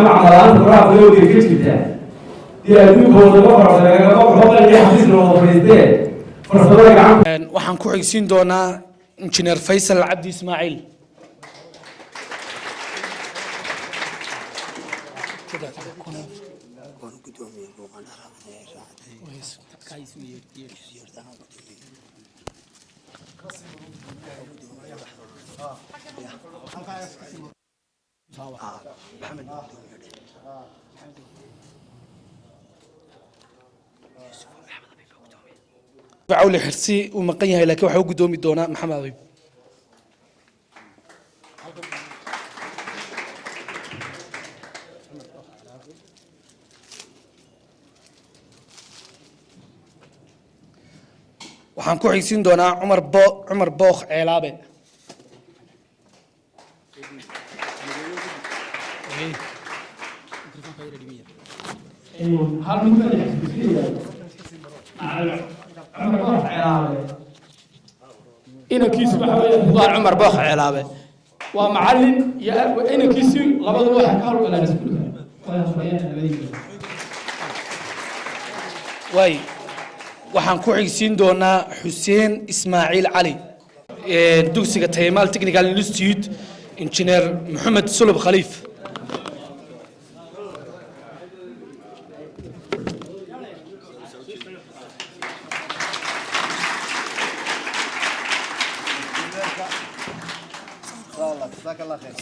مع ملان ترى غير كيف كده waxaan ku xigsiin doonaa injineer Faysal Cabdi Ismaaciil عولي حرسي ومقيها لك وحو قدومي دونا محمد أبيب waxaan ku xigsiin doonaa Cumar Bookh Ceelaabe inankiisu waxa weeye waa Cumar Bookh Ceelaabe waa macallin iyo inankiisu labadaba waxa ka howlgalaan iskuulka way waxaan ku xigsiin doonaa Xuseen Ismaaciil Cali dugsiga Taymaal Technical Institute Engineer Maxamed Sulub Khaliif جزاك الله خير.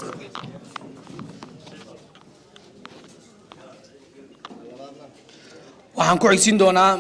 waxaan ku xigsiin doonaa